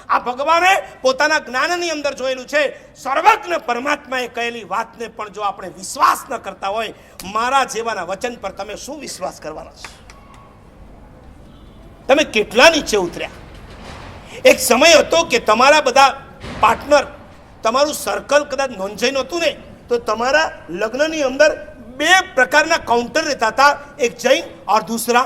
આ ભગવાને પોતાના જ્ઞાનની અંદર જોયેલું છે. સર્વજ્ઞ પરમાત્માએ કહેલી વાતને પણ જો આપણે વિશ્વાસ ન કરતા હોય, મારા જેવાના વચન પર તમે શું વિશ્વાસ કરવાના છો? તમે કેટલા નીચે ઉતર્યા? એક સમય હતો કે તમારા બધા પાર્ટનર, તમારું સર્કલ કદાચ નોંધાઈ નહોતું ને, તો તમારા લગ્નની અંદર બે પ્રકારના કાઉન્ટર રહેતા હતા, એક જૈન और दूसरा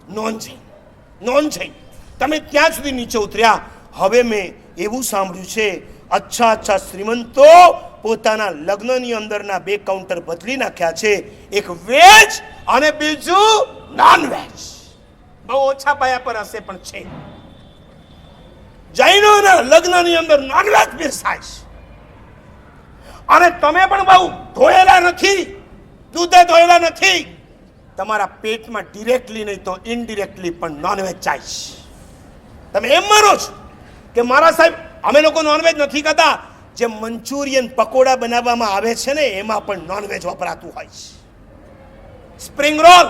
નોન જૈન. તમે ત્યાં સુધી નીચે ઉતર્યા. હવે મેં એવું સાંભળ્યું છે, અચ્છા શ્રીમંતો પોતાના લગ્નની અંદરના બે કાઉન્ટર બદલી નાખ્યા છે, એક વેજ અને બીજું નોન વેજ. બહુ ઓછા પાયા પર હશે પણ છે. જૈનોના લગ્નની અંદર નોન વેજ પીરસાય છે. અને તમે પણ બહુ ધોયેલા નથી, દૂધે ધોયેલા નથી. તમારા પેટમાં ડિરેક્ટલી નહીં તો ઇનડિરેક્ટલી પણ નોનવેજ જાય છે. તમે એમ માનો છો કે મારા સાહેબ અમે લોકો નોનવેજ નથી ખાતા? જે મંચુરિયન પકોડા બનાવવામાં આવે છે ને, એમાં પણ નોનવેજ વપરાતું હોય છે. સ્પ્રિંગ રોલ,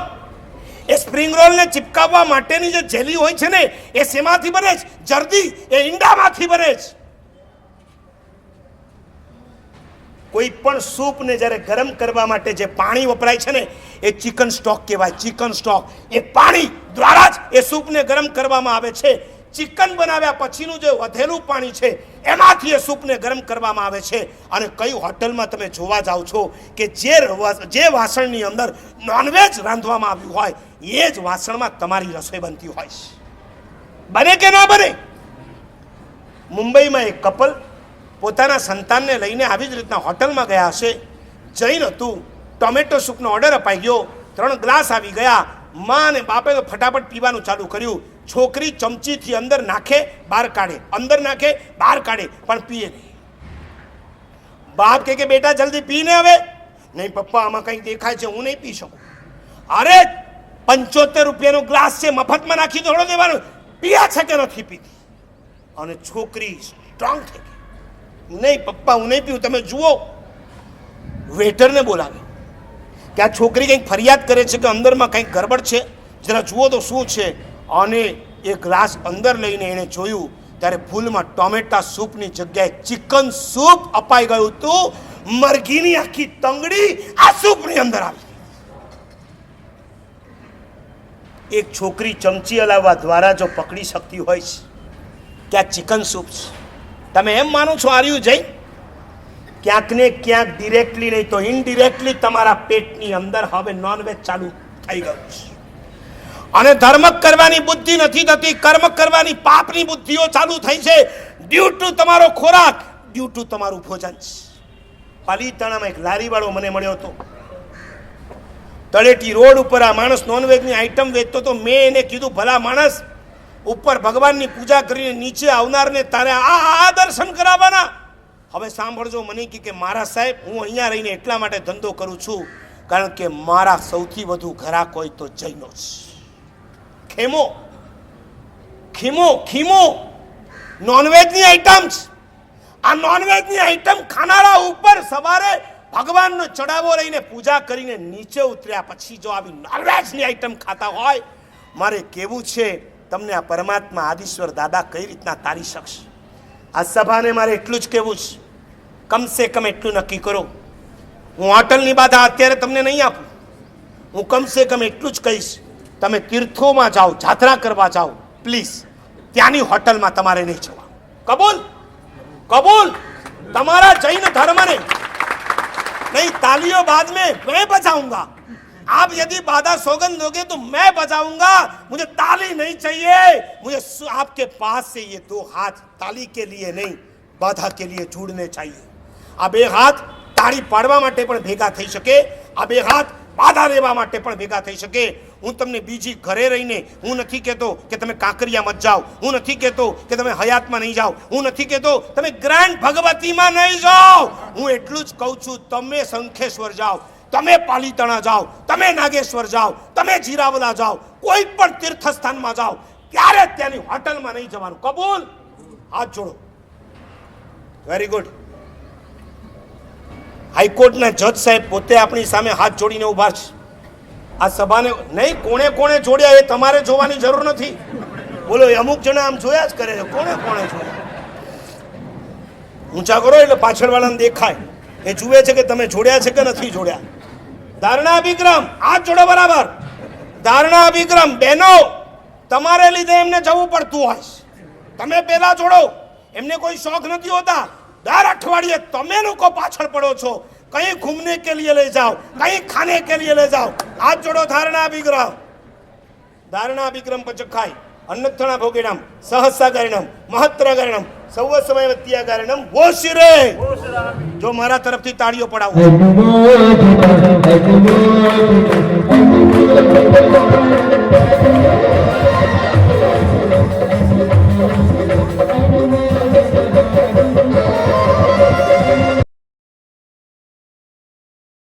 એ સ્પ્રિંગ રોલને ચિપકાવવા માટેની જે જેલી હોય છે ને, એ શેમાંથી બને છે? જરદી, એ ઈંડામાંથી બને છે. કોઈ પણ સૂપને જ્યારે ગરમ કરવા માટે જે પાણી વપરાય છે ને, એ ચિકન સ્ટોક કહેવાય. ચિકન સ્ટોક, એ પાણી દ્વારા જ એ સૂપને ગરમ કરવામાં આવે છે. ચિકન બનાવ્યા પછીનું જે વધેલું પાણી છે, એમાંથી એ સૂપને ગરમ કરવામાં આવે છે. અને કઈ હોટલમાં તમે જોવા જાઓ છો કે જે વાસણની અંદર નોનવેજ રાંધવામાં આવ્યું હોય, એ જ વાસણમાં તમારી રસોઈ બનતી હોય છે. બને કે ના બને? મુંબઈમાં એક કપલ પોતાના સંતાનને લઈને આવી જ રીતના હોટલમાં ગયા હશે. જૈન હતું, ટોમેટો સૂપનો ઓર્ડર અપાઈ ગયો, 3 ગ્લાસ આવી ગયા. મા અને બાપે તો ફટાફટ પીવાનું ચાલુ કર્યું. છોકરી ચમચીથી અંદર નાખે, બહાર કાઢે, અંદર નાખે, બહાર કાઢે, પણ પીએ નહીં. બાપ કહે કે બેટા જલ્દી પીને હવે. નહીં પપ્પા, આમાં કંઈક દેખાય છે, હું નહીં પી શકું. અરે 75 રૂપિયાનો ગ્લાસ છે, મફતમાં નાખી થોડો દેવાનો. પીયા છે કે નથી પીતી? અને છોકરી સ્ટ્રોંગ થઈ ગઈ. નહીં પપ્પા, હું નહીં પીવું, તમે જુઓ. વેટરને બોલાવે કે આ છોકરી કંઈક ફરિયાદ કરે છે કે અંદરમાં કંઈક ગરબડ છે, જરા જુઓ તો શું છે. અને એ ગ્લાસ અંદર લઈને એણે જોયું ત્યારે ભૂલમાં ટોમેટા સૂપની જગ્યાએ ચિકન સૂપ અપાઈ ગયું હતું. મરઘીની આખી તંગડી આ સૂપની અંદર આવી. એક છોકરી ચમચી હલાવવા દ્વારા જો પકડી શકતી હોય છે કે આ ચિકન સૂપ છે, તમે એમ માનો છો આર્યું જઈ? ક્યાંક ને ક્યાંક ડિરેક્ટલી નહીં તો ઇનડિરેક્ટલી તમારા પેટની અંદર હવે નોનવેજ ચાલુ થઈ ગયું છે. અને ધર્મ કરવાની બુદ્ધિ નથી થતી, કર્મ કરવાની પાપની બુદ્ધિઓ ચાલુ થઈ છે. ડ્યુ ટુ તમારો ખોરાક, ડ્યુ ટુ તમારું ભોજન. પાલીતાણામાં એક લારીવાળો મને મળ્યો હતો. તળેટી રોડ ઉપર આ માણસ નોનવેજની આઈટમ વેચતો તો મેં એને કીધું, ભલા માણસ, ઉપર ભગવાનની પૂજા કરીને નીચે આવનારને તારે આ દર્શન કરાવવાના? હવે સાંભળજો, મને કે મારા સાહેબ, હું અહીંયા રહીને એટલા માટે ધંધો કરું છું કારણ કે મારા સૌથી વધુ ઘરાક હોય તો જૈનો જ. ખીમો નોનવેજની આઈટમ્સ. આ નોનવેજની આઈટમ ખાનારા ઉપર સવારે ભગવાનનો ચડાવો લઈને પૂજા કરીને નીચે ઉતર્યા પછી જો આવી નોનવેજની આઈટમ ખાતા હોય, મારે કેવું છે તમને, આ પરમાત્મા આદિશ્વર દાદા કઈ રીતના તારી શકશે? આ સભાને મારે એટલું જ કહેવું છે, કમસે કમ એટલું નક્કી કરો. હું હોટલની બાધા અત્યારે તમને નહીં આપું. હું કમસે કમ એટલું જ કહીશ, તમે તીર્થોમાં જાઓ, જાત્રા કરવા જાઓ, પ્લીઝ ત્યાંની હોટલમાં તમારે નહીં જવા. કબૂલ? કબૂલ? તમારા જૈન ધર્મને नहीं, तालियों बाद में मैं बजाऊंगा. आप यदि बाधा सौगंध दोगे तो मैं बजाऊंगा. मुझे ताली नहीं चाहिए, मुझे आपके पास से ये 2 हाथ ताली के लिए नहीं, बाधा के लिए जुड़ने चाहिए. આ 2 હાથ તાળી પાડવા માટે પણ ભેગા થઈ શકે, આ 2 હાથ બાધા લેવા માટે પણ ભેગા થઈ શકે. હું તમને બીજી ઘરે રહીને હું નથી કહેતો કે તમે કાંકરિયા મત જાઓ, હું નથી કહેતો કે તમે હયાતમાં નહીં જાઓ, હું નથી કહેતો તમે ગ્રાન્ડ ભગવતીમાં નહીં જાઓ. હું એટલું જ કહું છું, તમે શંખેશ્વર જાઓ, તમે પાલીતાણા જાઓ, તમે નાગેશ્વર જાઓ, તમે જીરાવલા જાઓ, કોઈ પણ તીર્થસ્થાનમાં જાઓ, ત્યારે ત્યાંની હોટલમાં નહીં જવાનું. કબૂલ? હાથ જોડો. Very good. હાઈકોર્ટના જજ સાહેબ પોતે આપણી સામે હાથ જોડીને ઉભા છે. આ સભાને નહીં કોણે કોણે જોડ્યા એ તમારે જોવાની જરૂર નથી. બોલો એ અમુક જણા આમ જોયા જ કરે છે. કોણે કોણે જોયા? ઊંચા કરો એટલે પાછળવાળાને દેખાય, એ જુએ છે કે તમે જોડ્યા છે કે નથી જોડ્યા. ધારણા અભિક્રમ હાથ જોડો બરાબર. ધારણા અભિક્રમ બહેનો, તમારે લીધે એમને જવું પડતું હોય, તમે પહેલા જોડો. એમને કોઈ શોખ નથી હોતા, દર અઠવાડિયે તમે લોકો પાછળ પડો છો. કहीं घूमने के लिए ले जाओ, कहीं खाने के लिए ले जाओ. हाथ जोड़ो. धारणा अभिक्रम. धारणा अभिक्रम पचखाई अन्नथणा भोगिणम सहस्रागरणम महत्रगरणम સૌ સમય વત્યાગરણમ વો શિરે. જો મારા તરફથી તાળીઓ પડાવો.